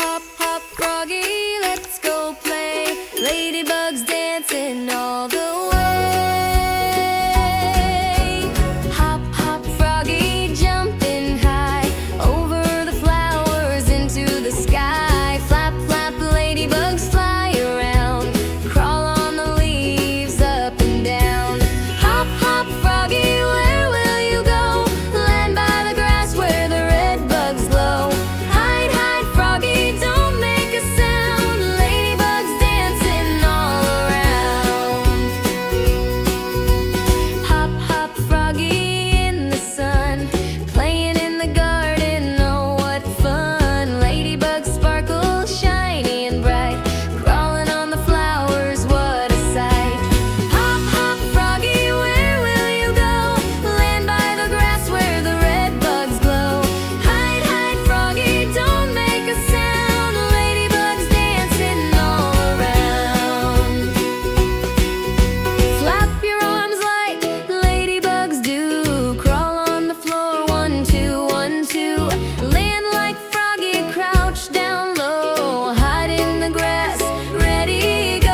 hop, hop, froggy, let's go play. Ladybugs dancing all the way. Hop, hop, froggy, jumping high over the flowers into the sky. Flap, flap, ladybugs fly around, crawl on the leaves up and down. Hop, hop, froggy, where will you go? Land by the grass where the red bugs glow. Hide, hide, froggy, don't make a sound. Ladybugs dancing all around. Hop, hop, froggy in the sun, playing in the garden, oh what fun. Ladybugs sparkle shiny and bright, crawling on the flowers, what a sight. Hop, hop, froggy, where will you go? Land by the grass where the red bugs glow. Hide, hide, froggy, don't make a sound. Ladybugs dancing all around. Flap your arms like ladybugs do, crawl on the floor, 1, 2, 1, 2. Land like froggy, crouch down low, hide in the grass, ready, go.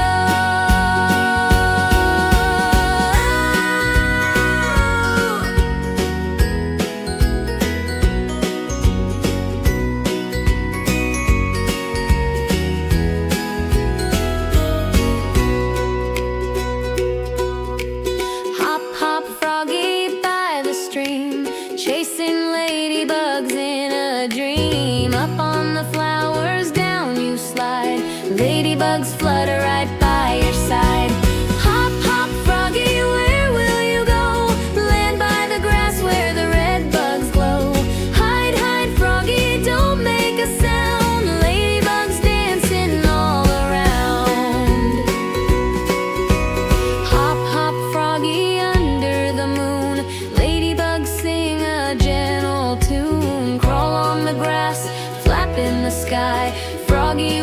Hop, hop, froggy by the stream, chasing ladybugs in a dream. Up on the flowers, down you slide, ladybugs flutter right by your side. Hop, hop, froggy, where will you go? Land by the grass where the red bugs glow. Hide, hide, froggy, don't make a sound. Ladybugs dancing all around. Hop, hop, froggy under the moon, ladybugs sing a gentle tune. Crawl on the grass, flap in the sky, froggy